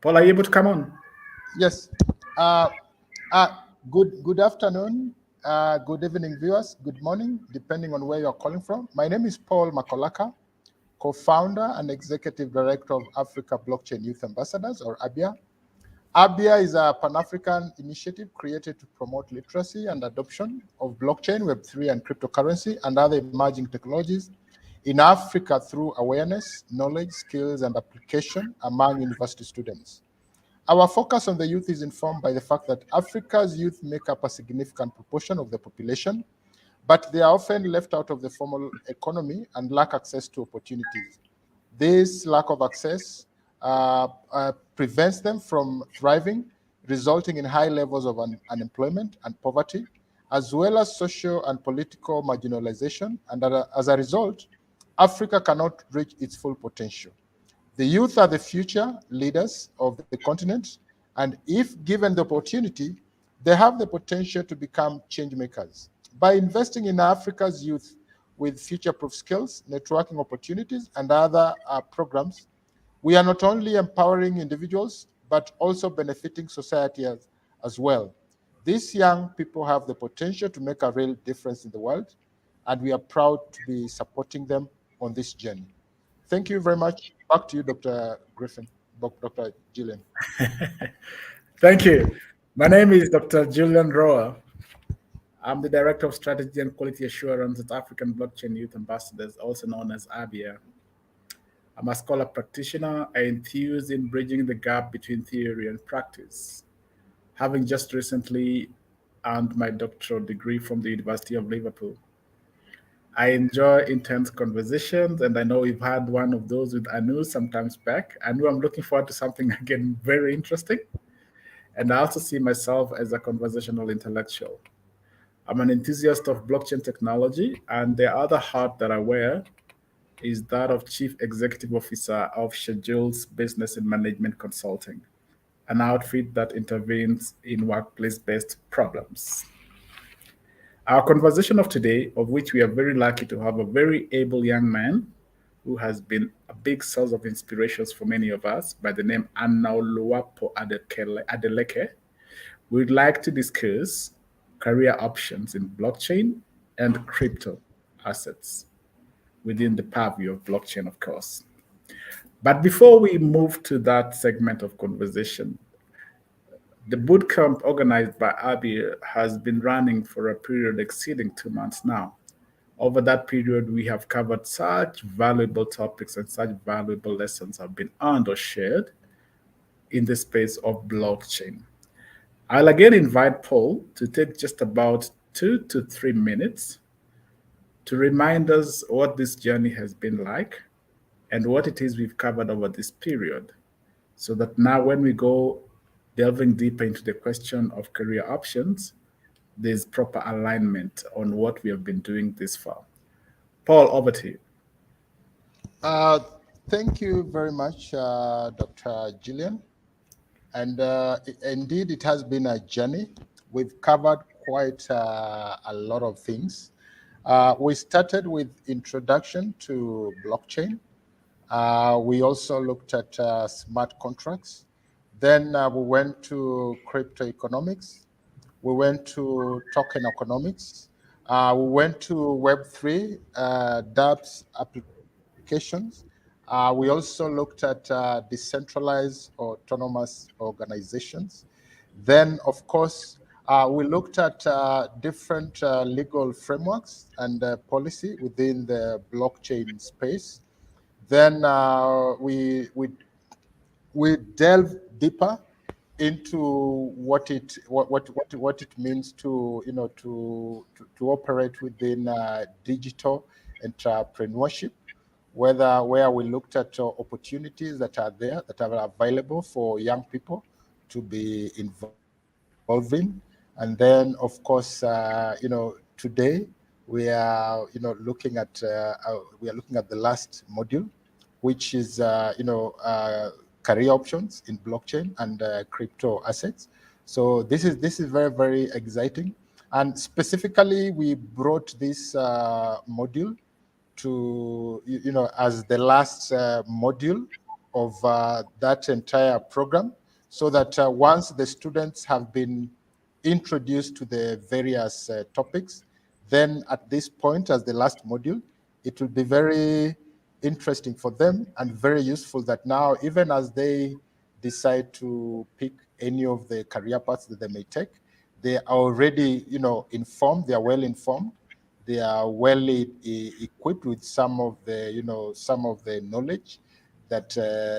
Paul, are you able to come on? Yes. Uh, good afternoon, good evening, viewers. Good morning, depending on where you're calling from. My name is Paul Makolaka, co-founder and executive director of Africa Blockchain Youth Ambassadors, or ABYA. ABYA is a Pan-African initiative created to promote literacy and adoption of blockchain, Web3, and cryptocurrency and other emerging technologies in Africa through awareness, knowledge, skills, and application among university students. Our focus on the youth is informed by the fact that Africa's youth make up a significant proportion of the population, but they are often left out of the formal economy and lack access to opportunities. This lack of access prevents them from thriving, resulting in high levels of unemployment and poverty, as well as social and political marginalization. And as a result, Africa cannot reach its full potential. The youth are the future leaders of the continent, and if given the opportunity, they have the potential to become change makers. By investing in Africa's youth with future-proof skills, networking opportunities, and other programs, we are not only empowering individuals, but also benefiting society as well. These young people have the potential to make a real difference in the world, and we are proud to be supporting them on this journey. Thank you very much. Back to you, Dr. Griffin, Dr. Gillian. Thank you. My name is Dr. Julian Roa. I'm the Director of Strategy and Quality Assurance at African Blockchain Youth Ambassadors, also known as ABYA. I'm a scholar practitioner and enthused in bridging the gap between theory and practice. Having just recently earned my doctoral degree from the University of Liverpool. I enjoy intense conversations, and I know we've had one of those with Anu sometimes back. Anu, I'm looking forward to something again very interesting. And I also see myself as a conversational intellectual. I'm an enthusiast of blockchain technology, and the other hat that I wear is that of Chief Executive Officer of Schedules Business and Management Consulting, an outfit that intervenes in workplace-based problems. Our conversation of today, of which we are very lucky to have a very able young man who has been a big source of inspirations for many of us by the name Anaoluwapo Adeleke, we'd like to discuss career options in blockchain and crypto assets within the purview of blockchain, of course. But before we move to that segment of conversation, the bootcamp organized by ABYA has been running for a period exceeding 2 months now. Over that period, we have covered such valuable topics and such valuable lessons have been earned or shared in the space of blockchain. I'll again invite Paul to take just about 2 to 3 minutes to remind us what this journey has been like and what it is we've covered over this period, so that now when we go delving deeper into the question of career options, there's proper alignment on what we have been doing this far. Paul, over to you. Thank you very much, Dr. Gillian. And indeed, it has been a journey. We've covered quite a lot of things. We started with introduction to blockchain. We also looked at smart contracts. Then we went to crypto economics. We went to token economics. We went to Web3, dApps applications. We also looked at decentralized autonomous organizations. Then, of course, we looked at different legal frameworks and policy within the blockchain space. Then we delve deeper into what it means to to operate within digital entrepreneurship, where we looked at opportunities that are there, that are available for young people to be involved in. And then, of course, today we are looking at the last module, which is career options in blockchain and crypto assets. So this is very, very exciting. And specifically, we brought this module to as the last module of that entire program, so that once the students have been introduced to the various topics, then at this point, as the last module, it will be very interesting for them and very useful that now, even as they decide to pick any of the career paths that they may take, they are already, informed, they are well informed, they are well equipped with some of the knowledge that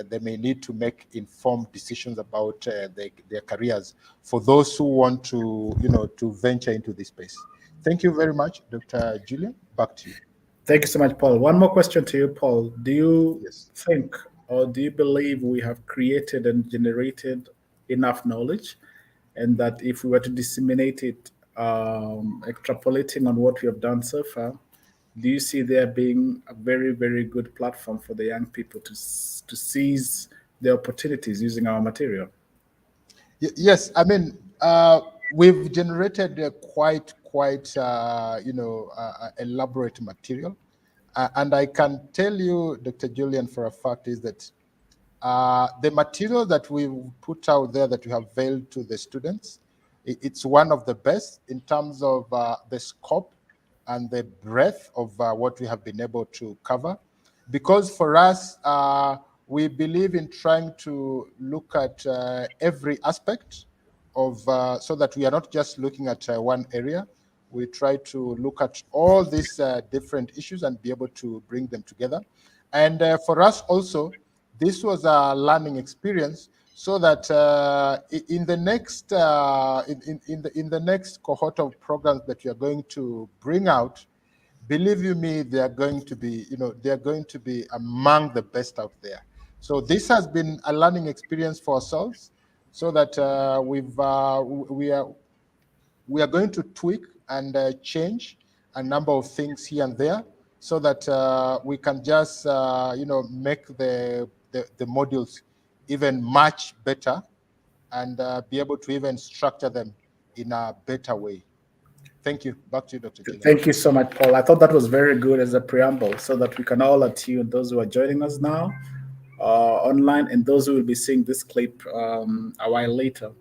they may need to make informed decisions about their careers for those who want to venture into this space. Thank you very much, Dr. Julian. Back to you. Thank you so much, Paul. One more question to you, Paul. Do you Yes. think or do you believe we have created and generated enough knowledge, and that if we were to disseminate it, extrapolating on what we have done so far, do you see there being a very, very good platform for the young people to seize the opportunities using our material? Yes, I mean, we've generated quite elaborate material, and I can tell you, Dr. Julian, for a fact is that the material that we put out there that we have veiled to the students, it's one of the best in terms of the scope and the breadth of what we have been able to cover. Because for us, we believe in trying to look at every aspect of, so that we are not just looking at one area. We try to look at all these different issues and be able to bring them together. And for us also, this was a learning experience, so that in the next in the next cohort of programs that we are going to bring out, believe you me, they are going to be, they are going to be among the best out there. So this has been a learning experience for ourselves, so that we are going to tweak and change a number of things here and there, so that we can just make the modules even much better, and be able to even structure them in a better way. Thank you. Back to you, Dr. Julian. Thank you so much, Paul. I thought that was very good as a preamble so that we can all attune those who are joining us now online and those who will be seeing this clip a while later.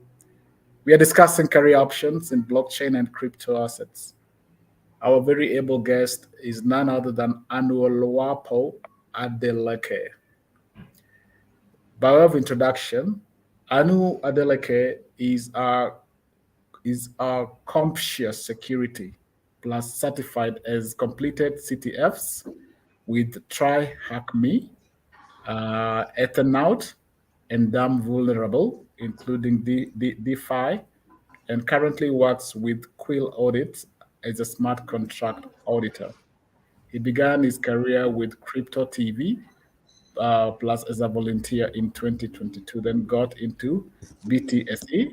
We are discussing career options in blockchain and crypto assets. Our very able guest is none other than Anuoluwapo Adeleke. By way of introduction, Anu Adeleke is our Comptious Security Plus certified as completed CTFs with Try Hack Me, Ethernaut, and Damn Vulnerable, including DeFi, and currently works with Quill Audit as a smart contract auditor. He began his career with Crypto TV, plus as a volunteer in 2022, then got into BTSE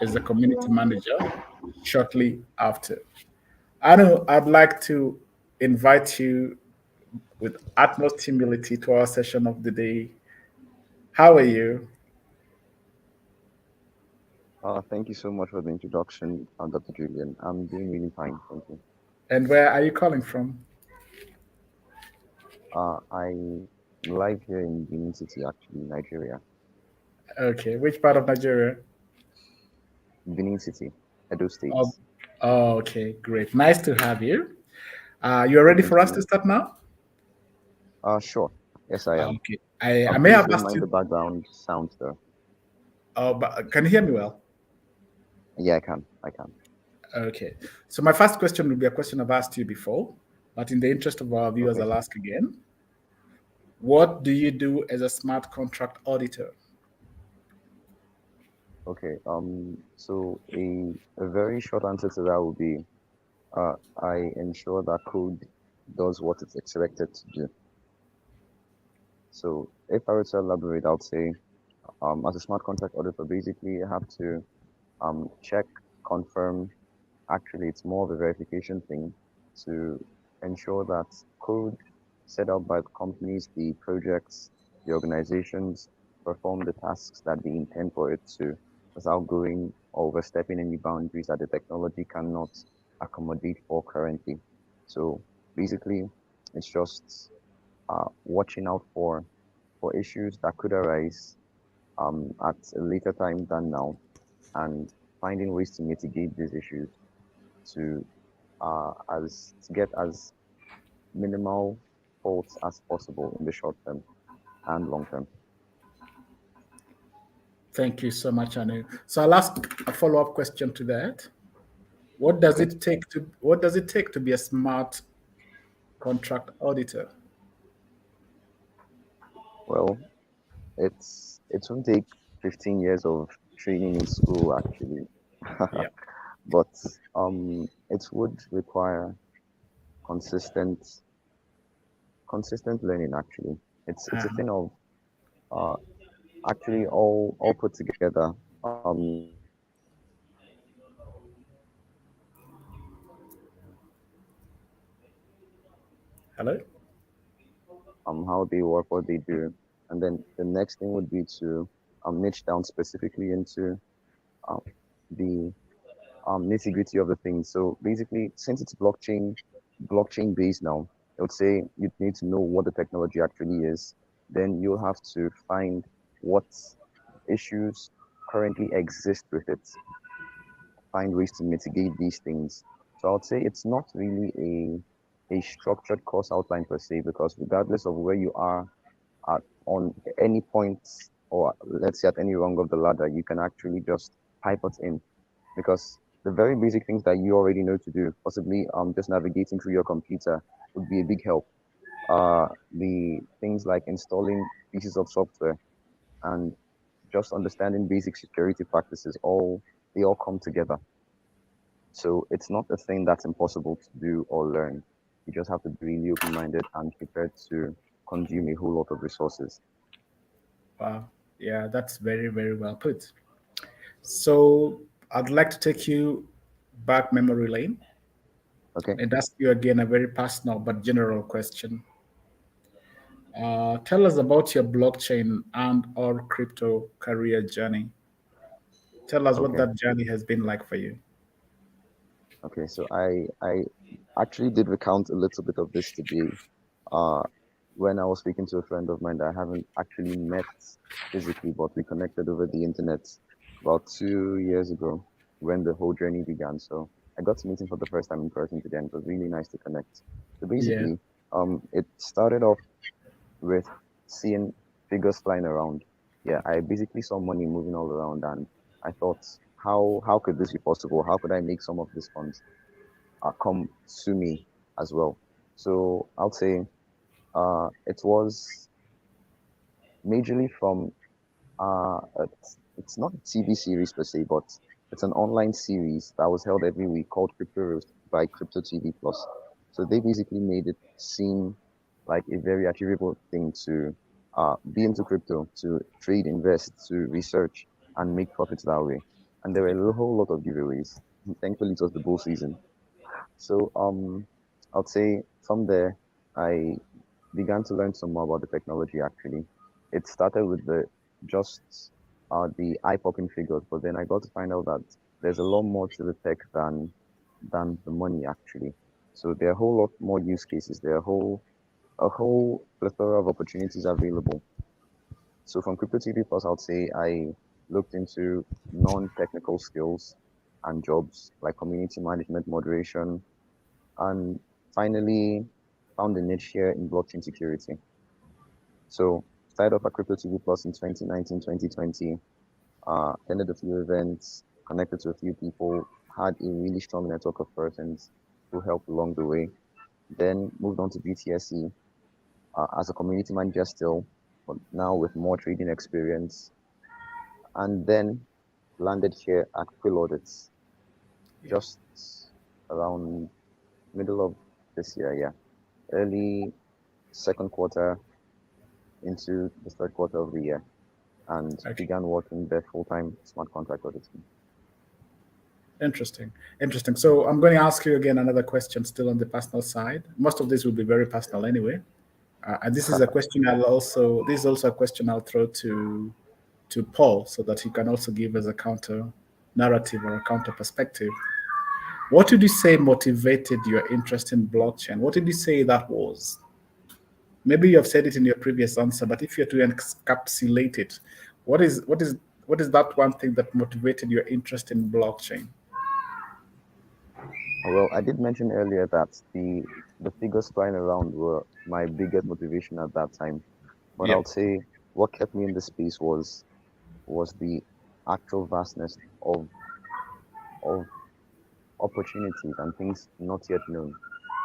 as a community manager shortly after. Anu, I'd like to invite you with utmost humility to our session of the day. How are you? Thank you so much for the introduction, Dr. Julian. I'm doing really fine, thank you. And where are you calling from? I live here in Benin City, actually, Nigeria. Okay, which part of Nigeria? Benin City, Edo State. Oh, okay, great. Nice to have you. You are ready Thank for us to you. start now? Sure. Yes, I am. Okay. I may Please have don't asked mind the you. background sounds, though. But can you hear me well? Yeah, I can. I can. Okay. So my first question will be a question I've asked you before, but in the interest of our viewers, Okay. I'll ask again. What do you do as a smart contract auditor? Okay. So a very short answer to that would be, I ensure that code does what it's expected to do. So if I were to elaborate, I would say, as a smart contract auditor, basically you have to check, confirm. Actually, it's more of a verification thing to ensure that code set up by the companies, the projects, the organizations perform the tasks that they intend for it to, without going or overstepping any boundaries that the technology cannot accommodate for currently. So basically, it's just watching out for for issues that could arise at a later time than now, and finding ways to mitigate these issues to to get as minimal faults as possible in the short term and long term. Thank you so much, Anu. So I'll ask a follow-up question to that. Okay. What does it take to be a smart contract auditor? Well, it won't take 15 years of training in school actually, Yeah. but it would require consistent consistent learning actually. It's a Uh, thing of uh actually all put together. hello? How they work, what they do, and then the next thing would be to niche down specifically into um, the nitty gritty of the thing. So basically, since it's blockchain based now, I would say you need to know what the technology actually is. Then you'll have to find what issues currently exist with it, find ways to mitigate these things. So I would say it's not really a structured course outline per se, because regardless of where you are at on any point, or let's say at any rung of the ladder, you can actually just type it in, because the very basic things that you already know to do, possibly just navigating through your computer, would be a big help. The things like installing pieces of software and just understanding basic security practices, all they all come together. So it's not a thing that's impossible to do or learn. You just have to be really open-minded and prepared to consume a whole lot of resources. Wow. Yeah, that's very, very well put. So I'd like to take you back memory lane Okay. and ask you again a very personal but general question. Tell us about your blockchain and or crypto career journey. Tell us what Okay. that journey has been like for you. Okay. So I actually did recount a little bit of this today. Uh, when I was speaking to a friend of mine that I haven't actually met physically, but we connected over the internet about 2 years ago when the whole journey began. So I got to meet him for the first time in person today, and it was really nice to connect. So Yeah. basically, it started off with seeing figures flying around. Yeah, I basically saw money moving all around, and I thought, how could this be possible? How could I make some of these funds come to me as well? So I'll say it was majorly from it's not a TV series per se, but it's an online series that was held every week called Crypto Roast by Crypto TV Plus. So they basically made it seem like a very achievable thing to be into crypto, to trade, invest, to research, and make profits that way. And there were a whole lot of giveaways. Thankfully, it was the bull season. So I'd say from there, I began to learn some more about the technology actually. It started with just the eye-popping figures, but then I got to find out that there's a lot more to the tech than the money actually. So there are a whole lot more use cases. There are a whole plethora of opportunities available. So from Crypto TV Plus, I'd say I looked into non-technical skills and jobs like community management, moderation, and finally found a niche here in blockchain security. So started off at Crypto TV Plus in 2019, 2020, attended a few events, connected to a few people, had a really strong network of persons who helped along the way. Then moved on to BTSE as a community manager still, but now with more trading experience. And then landed here at Quill Audits Yeah. just around middle of this year, yeah. Early second quarter into the third quarter of the year, and Okay. began working there full-time smart contract auditing. Interesting. Interesting. So I'm going to ask you again another question still on the personal side. Most of this will be very personal anyway. And this is a question this is also a question I'll throw to Paul so that he can also give us a counter narrative or a counter perspective. What did you say motivated your interest in blockchain? What did you say that was? maybe you have said it in your previous answer, but if you're to encapsulate it, what is what is what is that one thing that motivated your interest in blockchain? Well, I did mention earlier that the figures flying around were my biggest motivation at that time. But Yeah. I'll say what kept me in the space was the actual vastness of opportunities and things not yet known.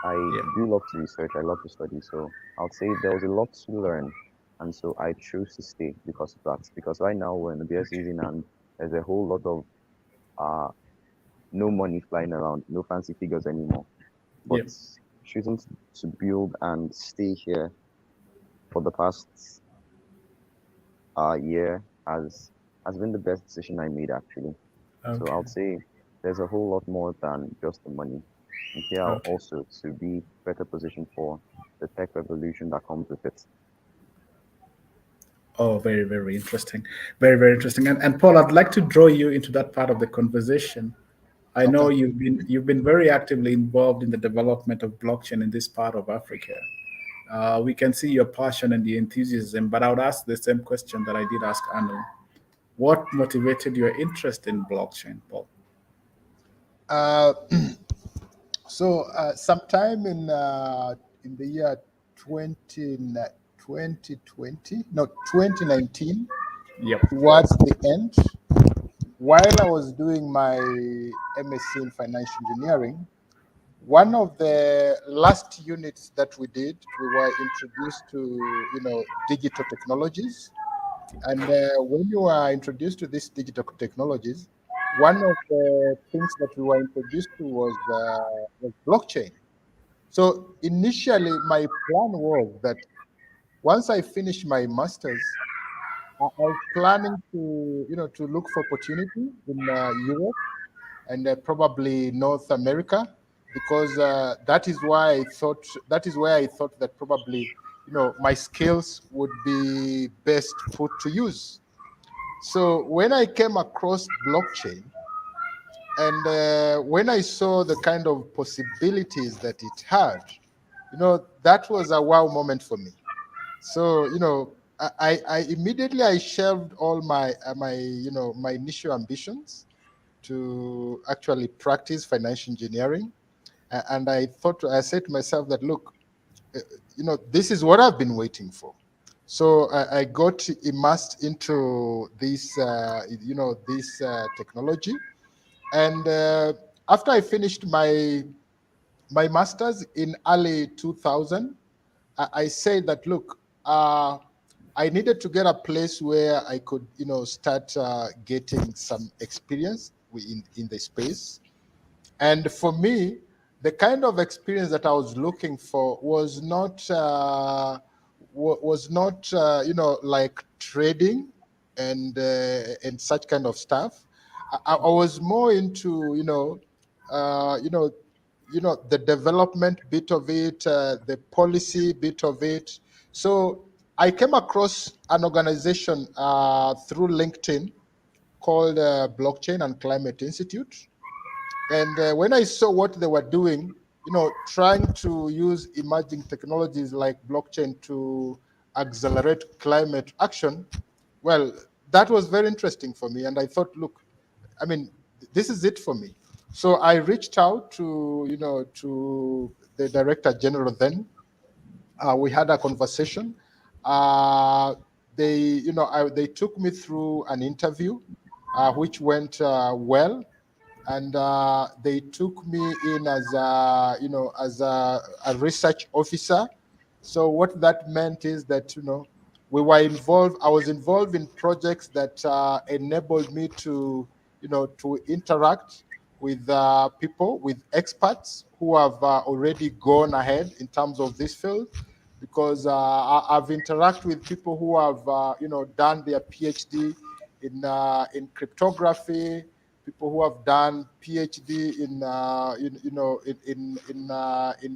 I Yeah. do love to research, I love to study, so I'll say there was a lot to learn. And so I chose to stay because of that. Because right now we're in the bear season and there's a whole lot of uh no money flying around, no fancy figures anymore. But Yeah. choosing to build and stay here for the past year has been the best decision I made actually. So Okay. I'll say there's a whole lot more than just the money. And here Okay. also to be better positioned for the tech revolution that comes with it. Oh, very, very interesting. Very, very interesting. And Paul, I'd like to draw you into that part of the conversation. I know Okay. you've been very actively involved in the development of blockchain in this part of Africa. We can see your passion and the enthusiasm, but I would ask the same question that I did ask Anu. What motivated your interest in blockchain, Paul? Uh, so sometime in the year 2020, no, 2019, Yep. towards the end, while I was doing my MSc in financial engineering, one of the last units that we did, we were introduced to, digital technologies. And when you are introduced to these digital technologies, one of the things that we were introduced to was blockchain. So initially, my plan was that once I finish my master's, I was planning to, to look for opportunity in Europe and probably North America, because that is where I thought that probably, my skills would be best put to use. So when I came across blockchain, and when I saw the kind of possibilities that it had, that was a wow moment for me. So I immediately I shelved all my initial ambitions to actually practice financial engineering. And I said to myself that, look, uh, this is what I've been waiting for. So I got immersed into this technology. And after I finished my master's in early 2000, I said that, look, I needed to get a place where I could, start getting some experience in the space. And for me, the kind of experience that I was looking for was not like trading and such kind of stuff. I was more into the development bit of it, the policy bit of it. So I came across an organization through LinkedIn called Blockchain and Climate Institute. And when I saw what they were doing, trying to use emerging technologies like blockchain to accelerate climate action, well, that was very interesting for me. And I thought, look, I mean, this is it for me. So I reached out to the director general then. We had a conversation. Uh, they took me through an interview, which went well, and they took me in as a research officer. So what that meant is that we were involved. I was involved in projects that enabled me to interact with people, with experts who have already gone ahead in terms of this field, because I've interacted with people who have done their PhD in cryptography, people who have done PhD in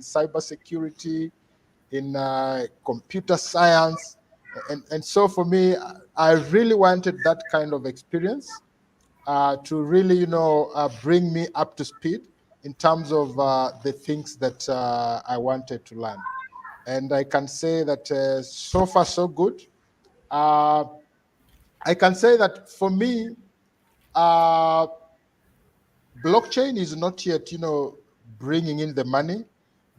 cybersecurity, in computer science, and so for me, I really wanted that kind of experience to really bring me up to speed in terms of the things that I wanted to learn. And I can say that so far so good. I can say that for me, blockchain is not yet, bringing in the money,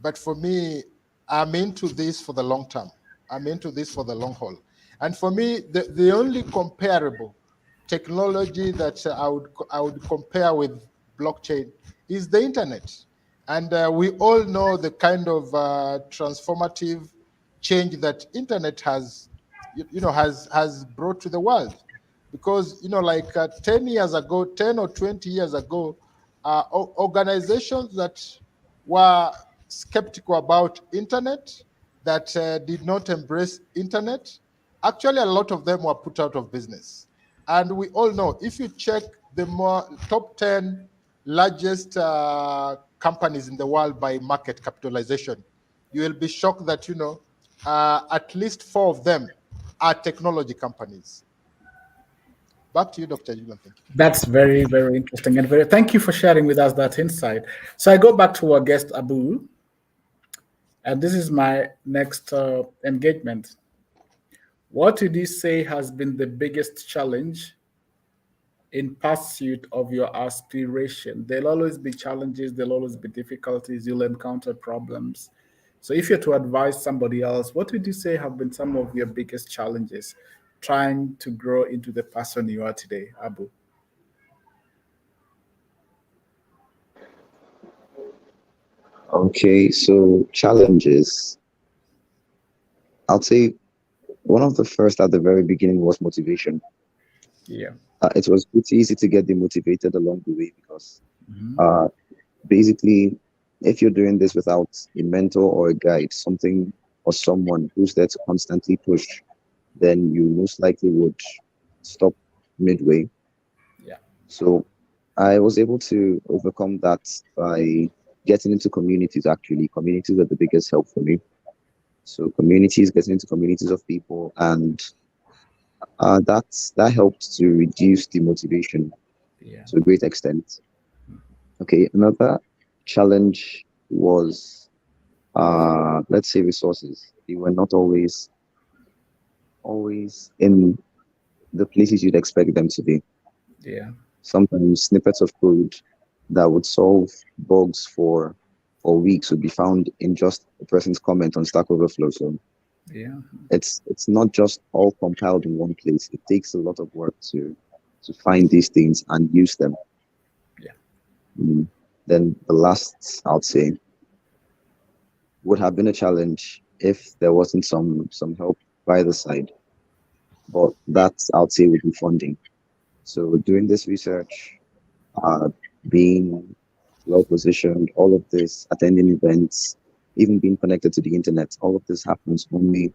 but for me, I'm into this for the long term. I'm into this for the long haul. And for me, the only comparable technology that I would compare with blockchain is the internet. And we all know the kind of transformative change that internet has, has brought to the world. Because, like 10 years ago, 10 or 20 years ago, organizations that were skeptical about internet, that did not embrace internet, actually a lot of them were put out of business. And we all know, if you check the top 10 largest companies in the world by market capitalization, you will be shocked that at least 4 of them are technology companies. Back to you, Dr. Julian. Thank you. That's very, very interesting, and thank you for sharing with us that insight. So I go back to our guest Abu, and this is my next engagement. What would you say has been the biggest challenge in pursuit of your aspiration? There'll always be challenges, there'll always be difficulties, you'll encounter problems. So if you're to advise somebody else, what would you say have been some of your biggest challenges trying to grow into the person you are today, Abu? Okay, so challenges. I'll say one of the first at the very beginning was motivation. Yeah. It was pretty easy to get demotivated along the way because Mhm. basically, if you're doing this without a mentor or a guide, something or someone who's there to constantly push, then you most likely would stop midway. Yeah. So I was able to overcome that by getting into communities. Actually, communities were the biggest help for me. So communities, getting into communities of people, and that helped to reduce the motivation Yeah. to a great extent. Okay, another challenge was let's say resources. They were not always in the places you'd expect them to be. Yeah. Sometimes snippets of code that would solve bugs for weeks would be found in just a person's comment on Stack Overflow. So Yeah. it's not just all compiled in one place. It takes a lot of work to find these things and use them. Yeah. Then the last, I would say, would have been a challenge if there wasn't some help by the side. But that, I would say, would be funding. So doing this research, uh, being well positioned, all of this, attending events, even being connected to the internet, all of this happens only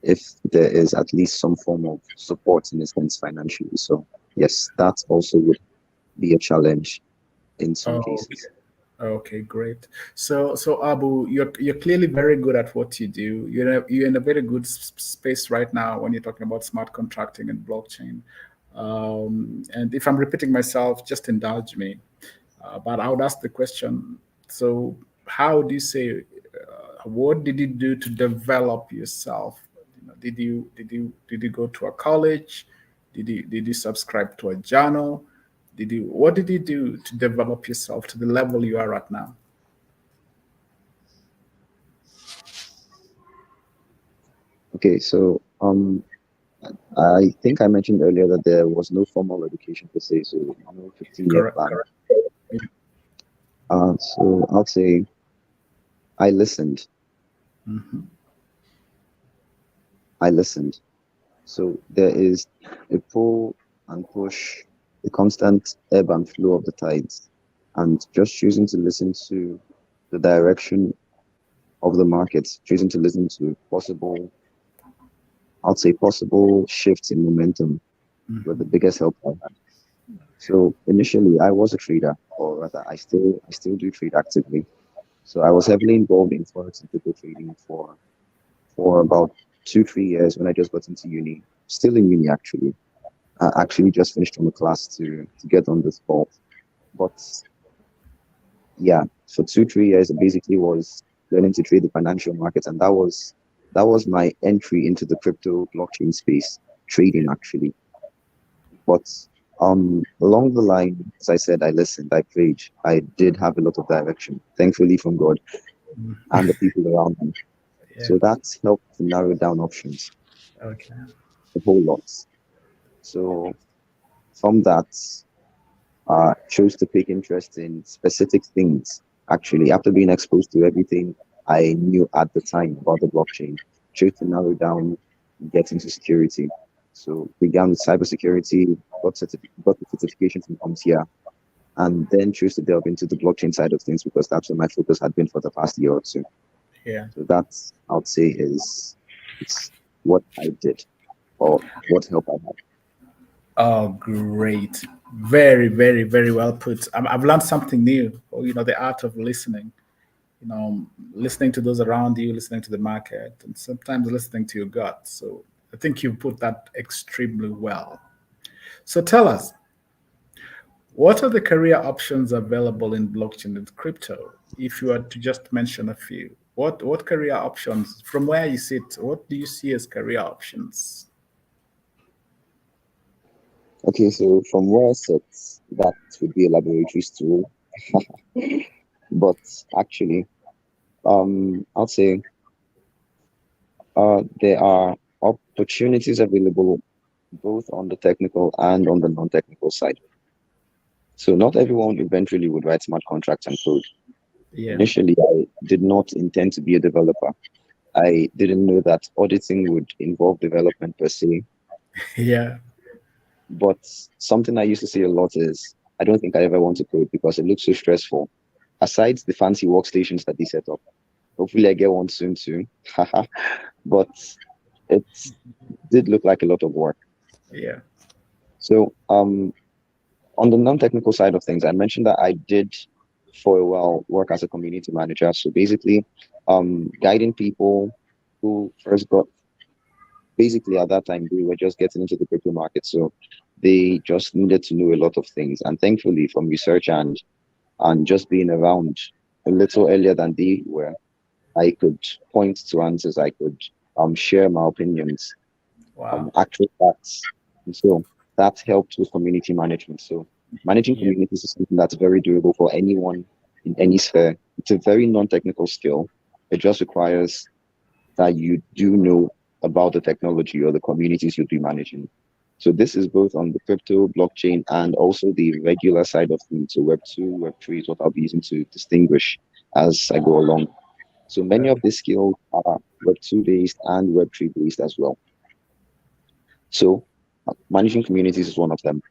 if there is at least some form of support in a sense financially. So yes, that also would be a challenge in some Oh, cases. okay, great. So Abu, you're clearly very good at what you do. You're in a very good space right now when you're talking about smart contracting and blockchain. And if I'm repeating myself, just indulge me. But I would ask the question. So, how do you say? What did you do to develop yourself? Did you go to a college? Did you subscribe to a journal? What did you do to develop yourself to the level you are at now? Okay, so I think I mentioned earlier that there was no formal education per se, so no 15-year Correct. plan. Yeah. So I'll say I listened. Mhm. I listened. So there is a pull and push, a constant ebb and flow of the tides, and just choosing to listen to the direction of the markets, choosing to listen to I'll say possible shifts in momentum were the Mhm. biggest help I had. So initially, I was a trader, or rather, I still do trade actively. So I was heavily involved in forex and crypto trading for about 2 3 years when I just got into uni. Still in uni actually. I actually just finished from a class to get on this call. But yeah, for 2 3 years it basically was learning to trade the financial markets, and that was my entry into the crypto blockchain space, trading actually. But along the line, as I said, I listened, I prayed, I did have a lot of direction, thankfully from God and the people around me. Yeah. So that's helped to narrow down options Okay. a whole lot. So from that, chose to take interest in specific things. Actually, after being exposed to everything I knew at the time about the blockchain, chose to narrow down, get into security. So began with cybersecurity, got the certification from CompTIA, and then chose to delve into the blockchain side of things because that's where my focus had been for the past year or two. Yeah. So that's, I would say, is it's what I did or what help I had. Oh, great. Very, very, very well put. I've learned something new. The art of listening. Listening to those around you, listening to the market, and sometimes listening to your gut. So I think you put that extremely well. So tell us, what are the career options available in blockchain and crypto? If you were to just mention a few, what career options from where you sit? What do you see as career options? Okay, so from where I sit, that would be a laboratory stool. But actually, I'll say there are opportunities available both on the technical and on the non-technical side. So not everyone eventually would write smart contracts and code. Yeah, Initially, I did not intend to be a developer. I didn't know that auditing would involve development per se. yeah, But something I used to say a lot is, I don't think I ever want to code because it looks so stressful. Aside the fancy workstations that they set up, hopefully I get one soon too. But it did look like a lot of work. yeah, So on the non-technical side of things, I mentioned that I did for a while work as a community manager. So basically, guiding people who first got, basically at that time, they were just getting into the crypto market. So they just needed to know a lot of things. And thankfully, from research and just being around a little earlier than they were, I could point to answers. I could share my opinions, wow, actual facts. And so that helped with community management. So managing yeah, communities is something that's very doable for anyone in any sphere. It's a very non-technical skill. It just requires that you do know about the technology or the communities you'll be managing. So this is both on the crypto, blockchain, and also the regular side of things. So Web 2, Web 3 is what I'll be using to distinguish as I go along. So many of okay, these skills are Web 2 based and Web 3 based as well. So managing communities is one of them.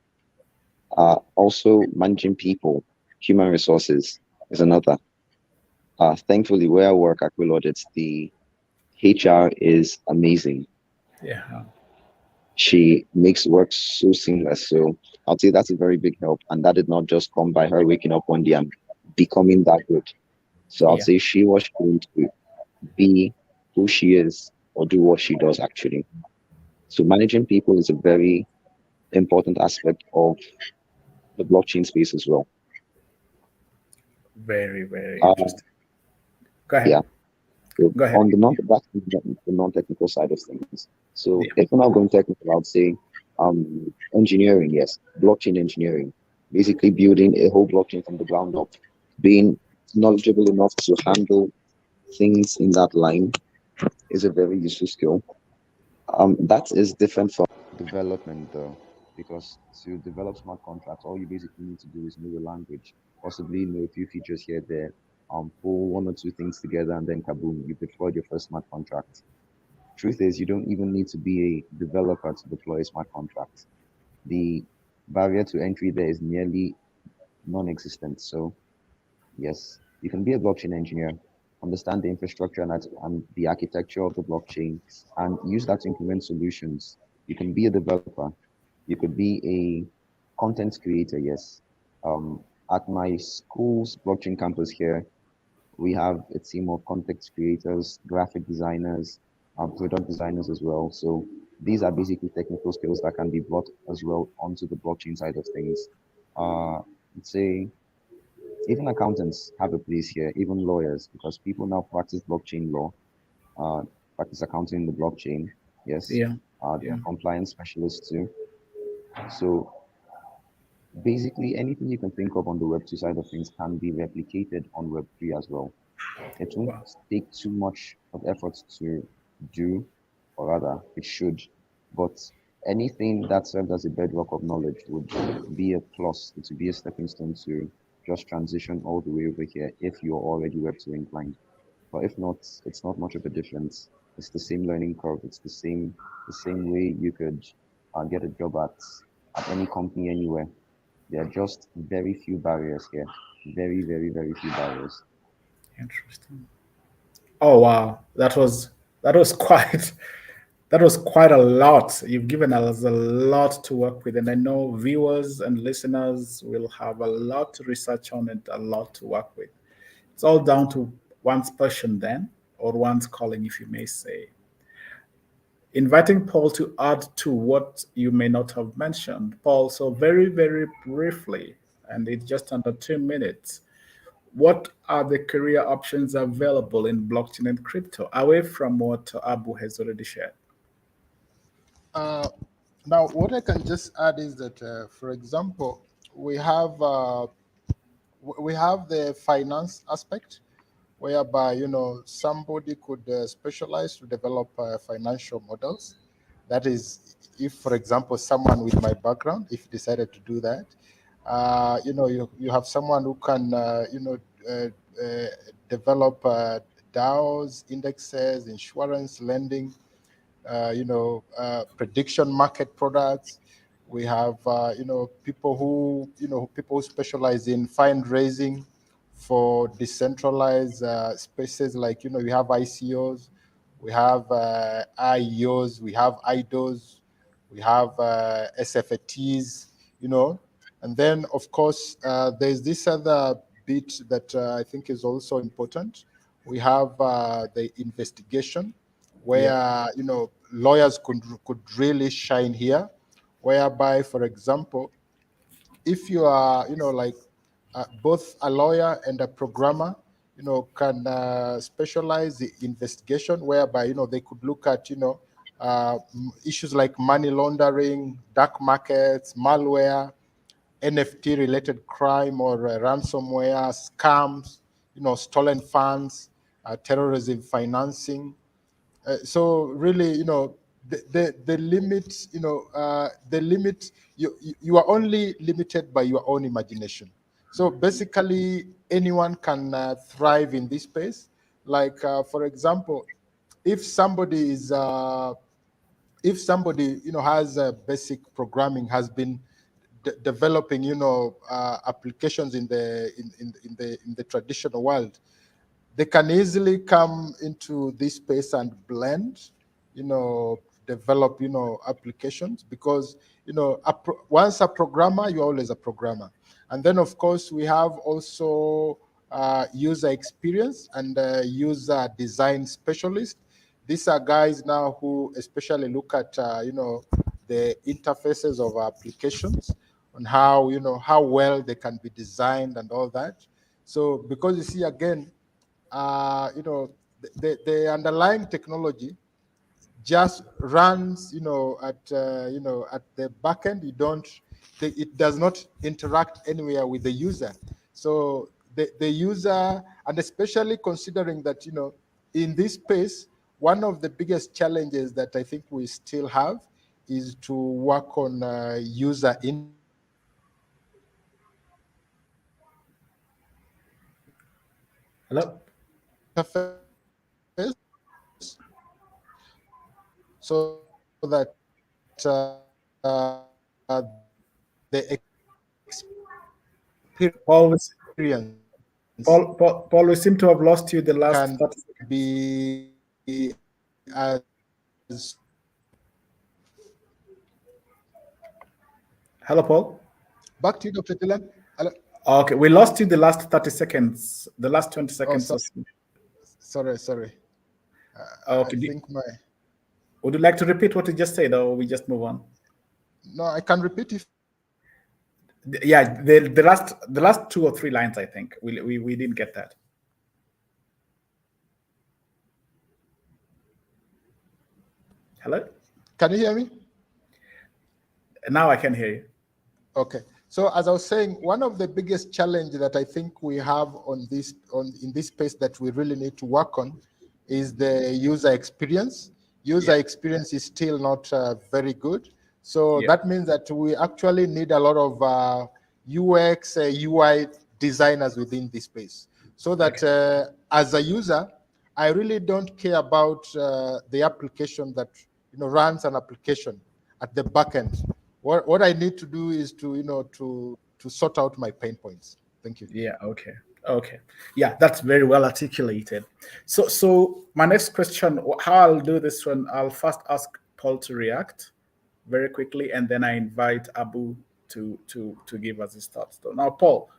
Also managing people, human resources is another. Thankfully, where I work at Quill Audits, the HR is amazing. yeah, She makes work so seamless. So I'll say that's a very big help. And that did not just come by her waking up one day and becoming that good. So I'll yeah, say she was trained to be who she is or do what she does actually. So managing people is a very important aspect of the blockchain space as well. very, very Uh, interesting. Go ahead, yeah. So go ahead. on the non that's the non-technical side of things. So Yeah, if we're not going technical, I'd say engineering, yes, blockchain engineering, basically building a whole blockchain from the ground up, being knowledgeable enough to handle things in that line is a very useful skill. That is different from development though, because to develop smart contracts, all you basically need to do is know the language, possibly know a few features here, there, pull one or two things together, and then kaboom, you've deployed your first smart contract. Truth is, you don't even need to be a developer to deploy a smart contract. The barrier to entry there is nearly non-existent. So yes, you can be a blockchain engineer, understand the infrastructure and the architecture of the blockchain, and use that to implement solutions. You can be a developer. You could be a content creator, yes. At my school's blockchain campus here, we have a team of content creators, graphic designers, product designers as well. So these are basically technical skills that can be brought as well onto the blockchain side of things. Let's say Even accountants have a place here, even lawyers, because people now practice blockchain law, uh, practice accounting in the blockchain. Yes, Yeah, there yeah. are compliance specialists too. So basically, anything you can think of on the Web2 side of things can be replicated on Web3 as well. It won't Wow. take too much of effort to do, or rather, it should. But anything that serves as a bedrock of knowledge would be a plus. It would be a stepping stone to just transition all the way over here if you're already Web2 inclined. But if not, it's not much of a difference. It's the same learning curve. It's the same way you could get a job at any company anywhere. There are just very few barriers here. Very, very, very few barriers. Interesting. Oh wow, that was quite that was quite a lot. You've given us a lot to work with, and I know viewers and listeners will have a lot to research on and a lot to work with. It's all down to one's passion then, or one's calling, if you may say. Inviting Paul to add to what you may not have mentioned. Paul, so very, very briefly, and it's just under 2 minutes. What are the career options available in blockchain and crypto, away from what Abu has already shared? Uh, Now, what I can just add is that, for example, we have we have the finance aspect, whereby somebody could specialize to develop financial models. That is, if for example someone with my background, if decided to do that, you have someone who can uh, uh, develop DAOs, indexes, insurance, lending, prediction market products. We have, people who specialize in fundraising for decentralized spaces, like, we have ICOs, we have IEOs, we have IDOs, we have SFTs, and then, of course, there's this other bit that I think is also important. We have the investigation, Yeah, where lawyers could really shine here, whereby, for example, if you are, like, both a lawyer and a programmer, can specialize the investigation, whereby they could look at issues like money laundering, dark markets, malware, NFT related crime, or ransomware, scams, stolen funds, terrorism financing. So really, the limit, the limit, you are only limited by your own imagination. So basically, anyone can thrive in this space. Like, for example, if somebody is if somebody has a basic programming, has been developing applications in the traditional world, they can easily come into this space and blend, you know, develop, applications, because, once a programmer, you're always a programmer. And then, of course, we have also user experience and user design specialist. These are guys now who especially look at, the interfaces of applications, on how, how well they can be designed and all that. So, because you see, again, the underlying technology just runs, at the back end. It does not interact anywhere with the user. So the user, and especially considering that, in this space, one of the biggest challenges that I think we still have is to work on user interfaces, hello. so that the Paul, experience Paul, we seem to have lost you the last can 30 seconds. be as Hello, Paul. back to you, Dr. Dylan. Okay, we lost you the last 30 seconds, the last 20 Oh, seconds or so. sorry. I Okay, think my would you like to repeat what you just said, or we just move on? no, I can repeat if you want. Yeah, the last 2 or 3 lines, I think we didn't get that. Hello? Can you hear me? Now I can hear you. Okay. So as I was saying, one of the biggest challenge that I think we have in this space that we really need to work on is the user experience. User experience is still not very good. So that means that we actually need a lot of UX, UI designers within this space. So that as a user, I really don't care about the application that runs an application at the back end. What I need to do is to sort out my pain points. Thank you. Yeah. Okay. Yeah, that's very well articulated. So my next question, how I'll do this one, I'll first ask Paul to react very quickly, and then I invite Abu to give us his thoughts. So now, Paul,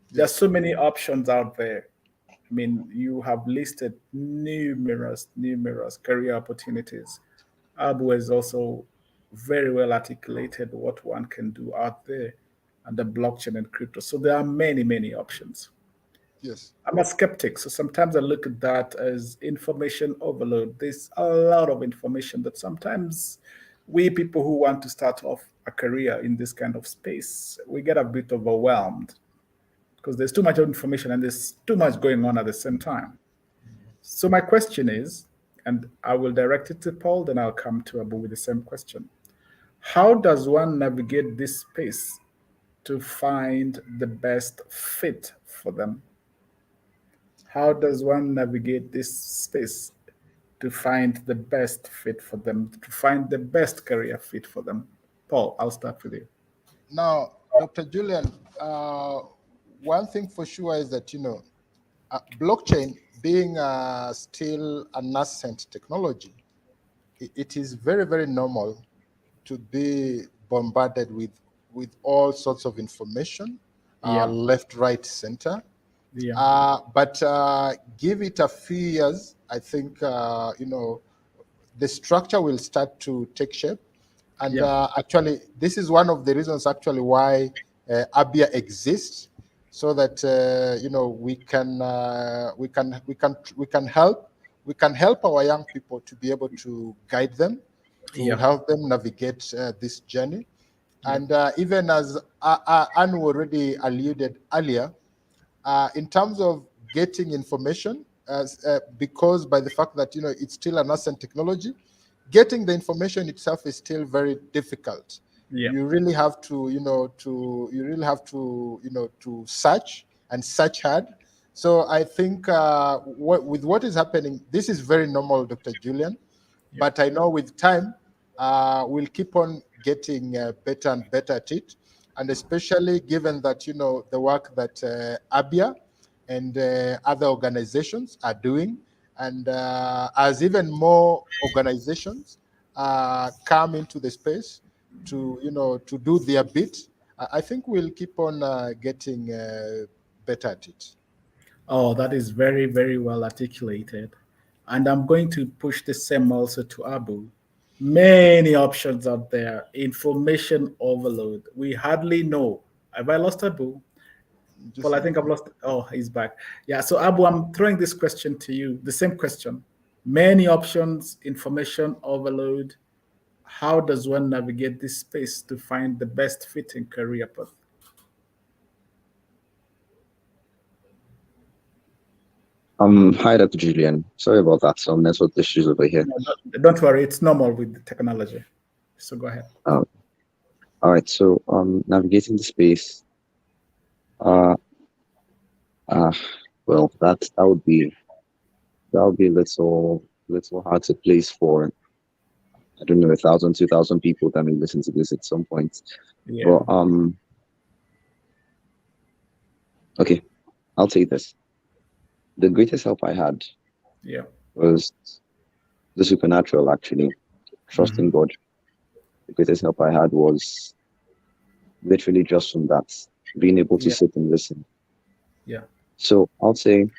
there's so many options out there. I mean, you have listed numerous career opportunities. Abu has also very well articulated what one can do out there under blockchain and crypto. So there are many options. Yes. I'm a skeptic, so sometimes I look at that as information overload. There's a lot of information that sometimes we people who want to start off a career in this kind of space, we get a bit overwhelmed because there's too much information and there's too much going on at the same time. So my question is, and I will direct it to Paul, then I'll come to Abu with the same question. How does one navigate this space to find the best fit for them? How does one navigate this space to find the best fit for them, to find the best career fit for them? Paul, I'll start with you. Now, Dr. Julian, one thing for sure is that blockchain being still a nascent technology, it is very normal to be bombarded with all sorts of information, left, right, center. But give it a few years, I think the structure will start to take shape. And actually, this is one of the reasons actually why ABYA exists, so that we can help our young people to be able to guide them, to help them navigate this journey. And even as Anu already alluded earlier, in terms of getting information, because by the fact that it's still a nascent technology, getting the information itself is still very difficult. You really have to to search and search hard. So I think with what is happening, this is very normal, Dr. Julian. But I know with time, we'll keep on getting better and better at it. And especially given that, the work that ABYA and other organizations are doing, and as even more organizations come into the space to do their bit, I think we'll keep on getting better at it. Oh, that is very well articulated. And I'm going to push the same also to Abu. Many options out there, information overload. We hardly know. Have I lost Abu? Well, I think I've lost. Oh, he's back. Yeah. So Abu, I'm throwing this question to you. The same question. Many options, information overload. How does one navigate this space to find the best fitting career path? Hi, Dr. Julian. Sorry about that. Some network issues over here. No, don't worry, it's normal with the technology. So go ahead. All right. So, navigating the space. Well, that would be a little hard to place for, I don't know, 1,000, 2,000 people that may listen to this at some point. But okay, I'll take this. The greatest help I had was the supernatural, actually, trusting God. The greatest help I had was literally just from that, being able to sit and listen. So I'll say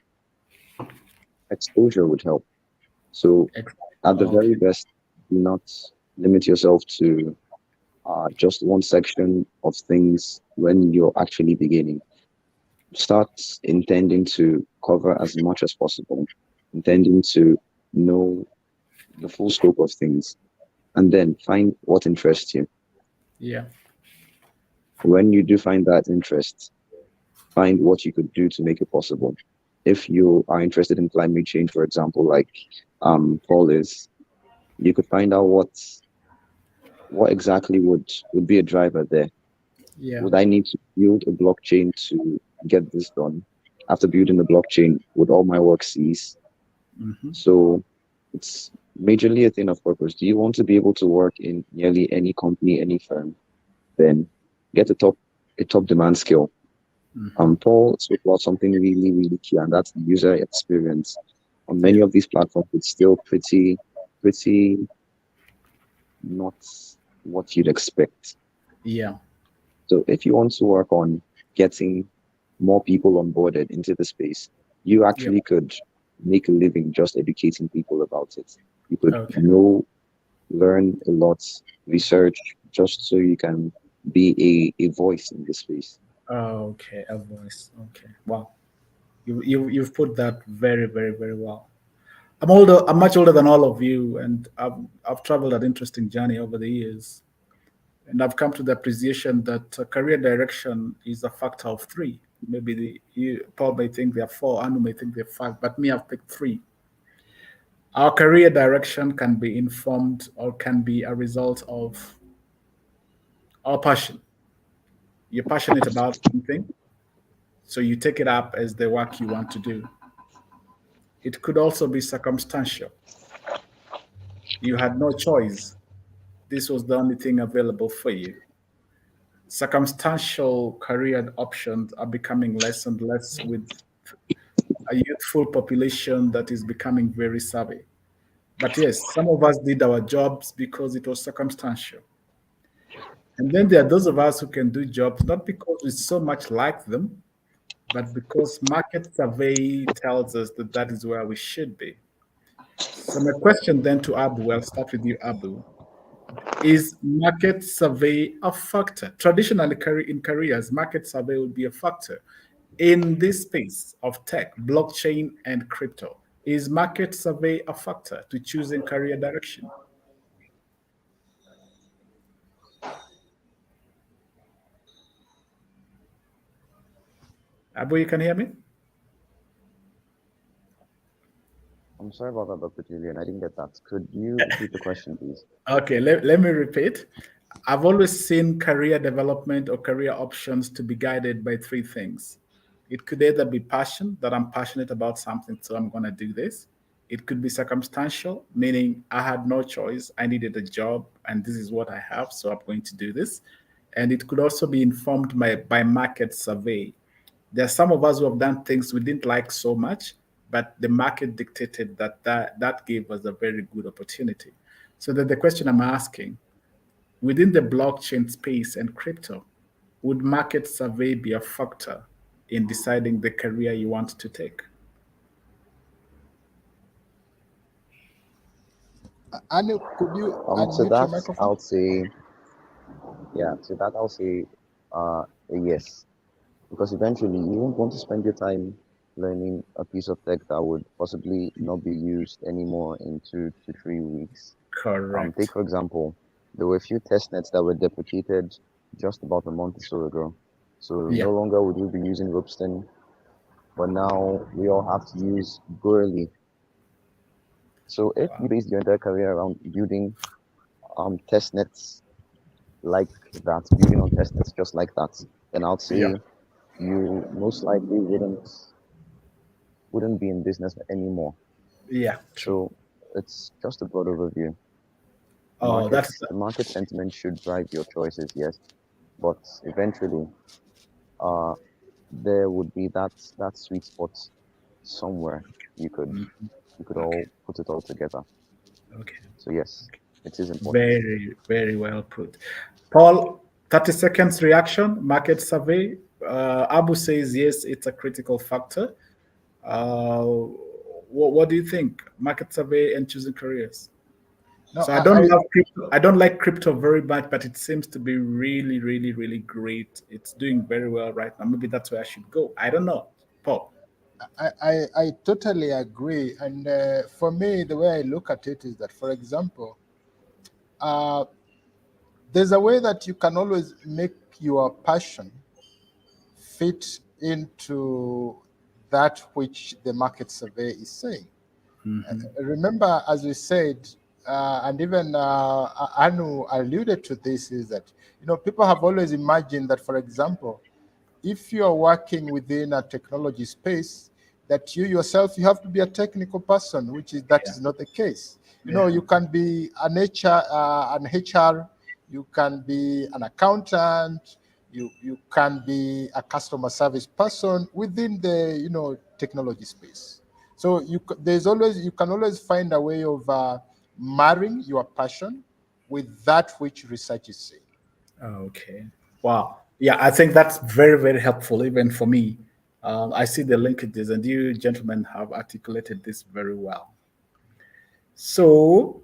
exposure would help. So at the very best, do not limit yourself to just one section of things when you're actually beginning. Start intending to cover as much as possible, intending to know the full scope of things, and then find what interests you. Yeah. When you do find that interest, find what you could do to make it possible. If you are interested in climate change, for example, like Paul is, you could find out what exactly would be a driver there. Yeah. Would I need to build a blockchain to get this done? After building the blockchain, would all my work cease? Hmm. So it's majorly a thing of purpose. Do you want to be able to work in nearly any company, any firm? Then get a top demand skill. Hmm. Paul spoke about something really, really key, and that's the user experience. On many Yeah. of these platforms, it's still pretty not what you'd expect. Yeah. So if you want to work on getting more people onboarded into the space, you Yeah. actually could make a living just educating people about it. You could Okay. learn a lot, research, just so you can be a voice in the space. Okay. A voice. Okay. Wow. You've put that very, very, very well. I'm older. I'm much older than all of you, and I've traveled an interesting journey over the years, and I've come to the appreciation that career direction is a factor of three. Maybe Paul may think there are four, Anu may think there are five, but me, I've picked three. Our career direction can be informed or can be a result of our passion. You're passionate about something, so you take it up as the work you want to do. It could also be circumstantial. You had no choice. This was the only thing available for you. Circumstantial career options are becoming less and less with a youthful population that is becoming very savvy. But yes, some of us did our jobs because it was circumstantial. And then there are those of us who can do jobs not because we so much like them, but because market survey tells us that that is where we should be. So my question then to Abu, I'll start with you, Abu. Is market survey a factor? Traditionally, in careers, market survey would be a factor. In this space of tech, blockchain, and crypto, is market survey a factor to choosing career direction? Abu, you can hear me? I'm sorry about that, Dr. Julian. I didn't get that. Could you repeat the question, please? Okay, let me repeat. I've always seen career development or career options to be guided by three things. It could either be passion, that I'm passionate about something, so I'm going to do this. It could be circumstantial, meaning I had no choice. I needed a job, and this is what I have, so I'm going to do this. And it could also be informed by market survey. There are some of us who have done things we didn't like so much, but the market dictated that gave us a very good opportunity. So that the question I'm asking, within the blockchain space and crypto, would market survey be a factor in deciding the career you want to take? Anu, could you To unmute your that, microphone? I'll say, yeah, to that, I'll say a yes. Because eventually you won't want to spend your time learning a piece of tech that would possibly not be used anymore in 2 to 3 weeks. Take, Correct. for example, there were a few test nets that were deprecated just about a month or so ago. So Yeah. no longer would we be using Ropsten, but now we all have to use Goerli. So if you Wow. base your entire career around building test nets like that, building on test nets just like that, then I'd Yeah. say you most likely wouldn't be in business anymore. Yeah. True. So it's just a broad overview. Oh, that's The market sentiment should drive your choices, yes, but eventually, uh, there would be that sweet spot somewhere you could mhm. you could Okay. all put it all together. Okay. So yes, it is important. Very, very well put. Paul, 30 seconds reaction, market survey. Abu says yes, it's a critical factor. What do you think? Market survey and choosing careers. No, So I don't love crypto. I don't like crypto very much, but it seems to be really, really, really great. It's doing very well right now. Maybe that's where I should go. I don't know, Paul. I totally agree. And for me, the way I look at it is that, for example, uh, there's a way that you can always make your passion fit into that which the market survey is saying. Remember, as we said, and even Anu alluded to this, is that people have always imagined that, for example, if you are working within a technology space, that you yourself you have to be a technical person, which is that Yeah. is not the case. Yeah. You can be an HR, you can be an accountant, you can be a customer service person within the technology space. So you can always find a way of marrying your passion with that which research is saying. Okay. Wow. Yeah, I think that's very, very helpful, even for me. I see the linkages, and you gentlemen have articulated this very well. So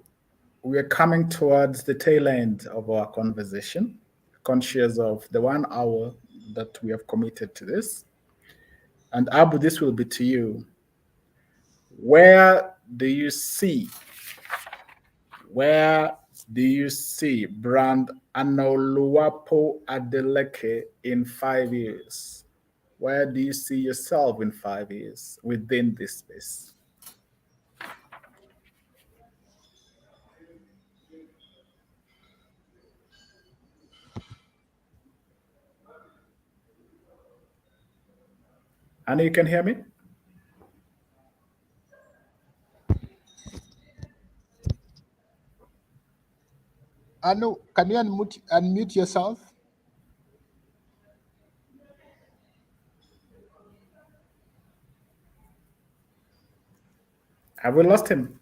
we are coming towards the tail end of our conversation, conscious of the 1 hour that we have committed to this. And Abu, this will be to you. Where do you see Where do you see brand Anoluwapo Adeleke in 5 years? Where do you see yourself in 5 years within this space? Anna, you can hear me? Anu, can you unmute yourself? Have we lost him?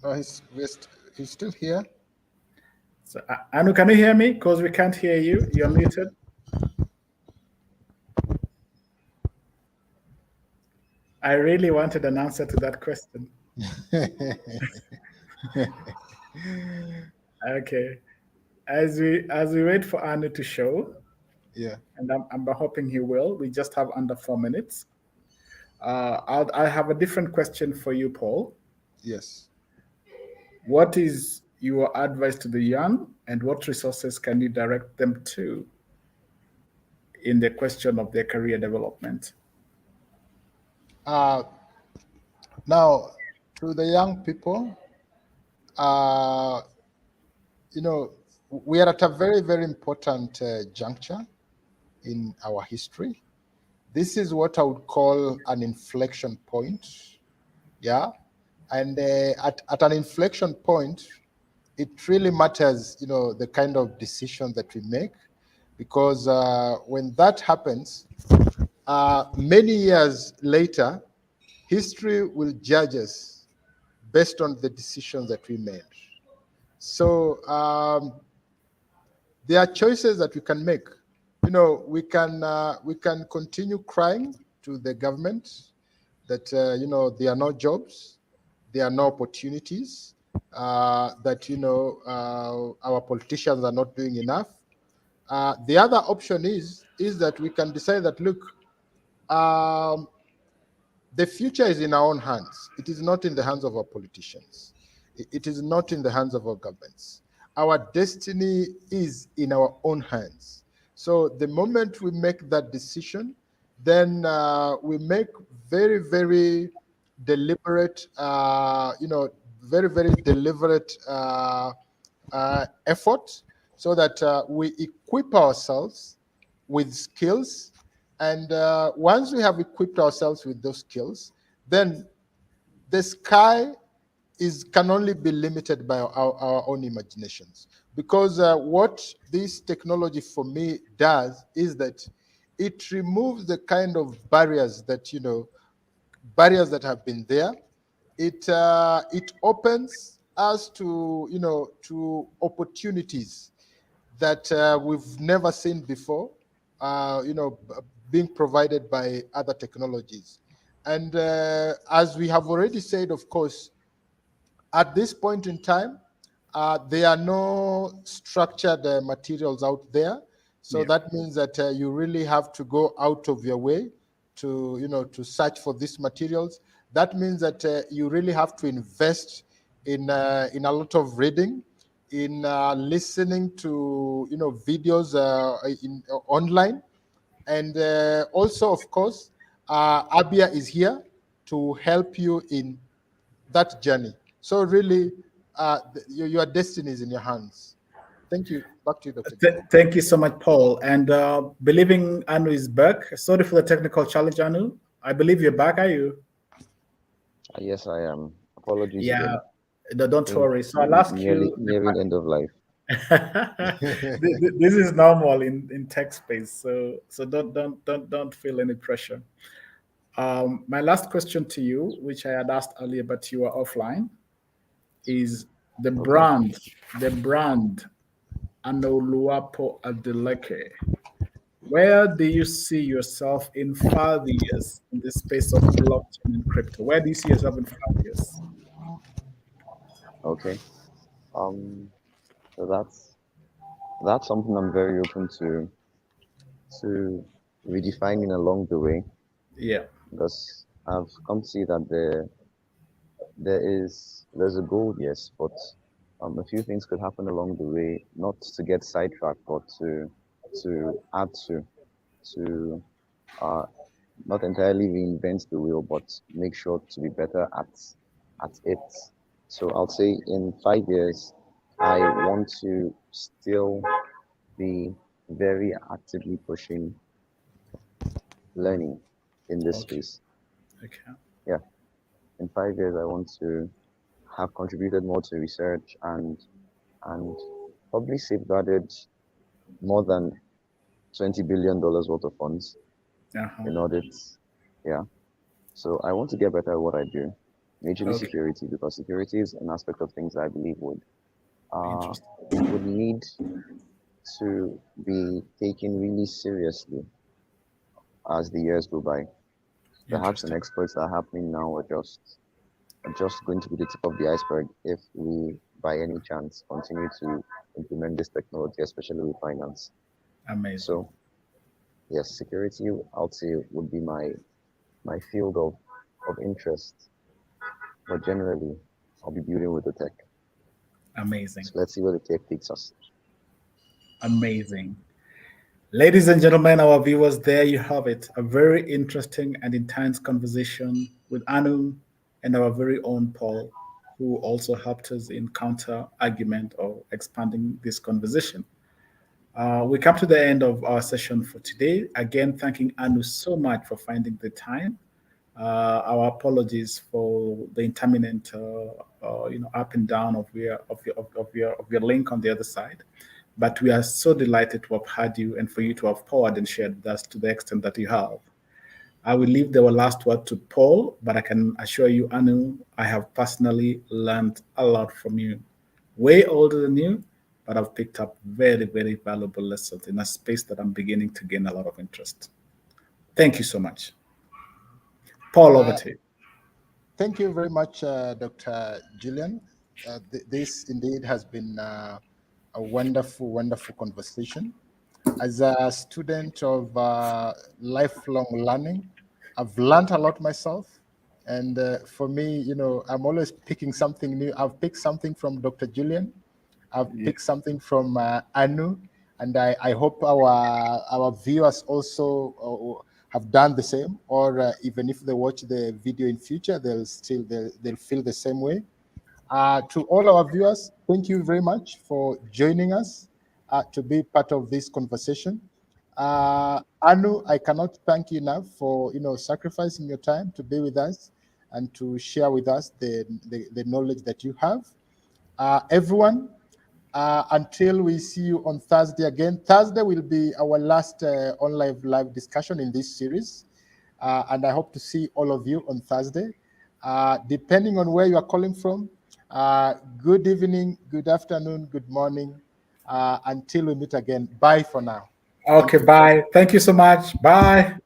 No, he's still here. So, Anu, can you hear me? Because we can't hear you. You're muted. I really wanted an answer to that question. Okay. As we wait for Anu to show, Yeah. and I'm hoping he will, we just have under 4 minutes. I have a different question for you, Paul. Yes. What is your advice to the young, and what resources can you direct them to in the question of their career development? Uh, Now, to the young people, uh, we are at a very, very important juncture in our history. This is what I would call an inflection point. Yeah. And at an inflection point, it really matters, the kind of decision that we make, because when that happens, many years later, history will judge us based on the decisions that we made. So there are choices that we can make. We can continue crying to the government that there are no jobs, there are no opportunities, that our politicians are not doing enough. The other option is that we can decide that, look, um, the future is in our own hands. It is not in the hands of our politicians. It is not in the hands of our governments. Our destiny is in our own hands. So the moment we make that decision, then we make very, very deliberate, very, very deliberate effort, so that we equip ourselves with skills. And once we have equipped ourselves with those skills, then the sky can only be limited by our own imaginations. Because what this technology for me does is that it removes the kind of barriers that have been there. It opens us to to opportunities that we've never seen before, being provided by other technologies. And as we have already said, of course, At this point in time, there are no structured materials out there. So Yeah. that means that you really have to go out of your way to, to search for these materials. That means that you really have to invest in a lot of reading, in listening to, videos online, and also, of course, ABYA is here to help you in that journey. So really, your destiny is in your hands. Thank you. Back to you, Dr. Gillian. Thank you so much, Paul. And believing Anu is back. Sorry for the technical challenge, Anu. I believe you're back, are you? Yes, I am. Apologies Yeah. again. No, don't Think worry. So I'll ask nearly you. nearing end of life. This is normal in tech space, so don't feel any pressure. My last question to you, which I had asked earlier, but you are offline, is the Okay. brand, the brand Anoluapo Adeleke. Where do you see yourself in 5 years in the space of blockchain and crypto? Where do you see yourself in 5 years? Okay. Um. So that's something I'm very open to redefining along the way, Yeah, because I've come to see that there's a goal, yes, but a few things could happen along the way, not to get sidetracked, but to add to uh, not entirely reinvent the wheel, but make sure to be better at it. So I'll say in 5 years, I want to still be very actively pushing learning in this okay, space. okay, Yeah, in 5 years, I want to have contributed more to research and probably safeguarded more than $20 billion worth of funds uh-huh. in audits. Yeah. So I want to get better at what I do, majorly Okay, security, because security is an aspect of things I believe uh, interesting. would need to be taken really seriously as the years go by. Perhaps the Interesting. exploits that are happening now are just going to be the tip of the iceberg if we, by any chance, continue to implement this technology, especially with finance. Amazing. So yes, security, I'll say, would be my field of interest. But generally, I'll be building with the tech. Amazing. So let's see where the tech takes us. Amazing. Ladies and gentlemen, our viewers, there you have it. A very interesting and intense conversation with Anu and our very own Paul, who also helped us in counter argument or expanding this conversation. We come to the end of our session for today. Again, thanking Anu so much for finding the time. Our apologies for the intermittent, up and down of your link on the other side. But we are so delighted to have had you and for you to have poured and shared with us to the extent that you have. I will leave the last word to Paul, but I can assure you, Anu, I have personally learned a lot from you. Way older than you, but I've picked up very, very valuable lessons in a space that I'm beginning to gain a lot of interest. Thank you so much. Paul, over Uh, to you. Thank you very much, Dr. Gillian. This indeed has been a wonderful, wonderful conversation. As a student of lifelong learning, I've learned a lot myself. And for me, I'm always picking something new. I've picked something from Dr. Julian. I've Yeah, picked something from Anu. And I hope our viewers also have done the same, or even if they watch the video in future, they'll feel the same way. To all our viewers, thank you very much for joining us to be part of this conversation. Anu, I cannot thank you enough for sacrificing your time to be with us and to share with us the knowledge that you have. Everyone, until we see you on Thursday again. Thursday will be our last online live discussion in this series, and I hope to see all of you on Thursday. Depending on where you are calling from, good evening, good afternoon, good morning. Until we meet again, bye for now. Thank okay, you. bye. Thank you so much. Bye.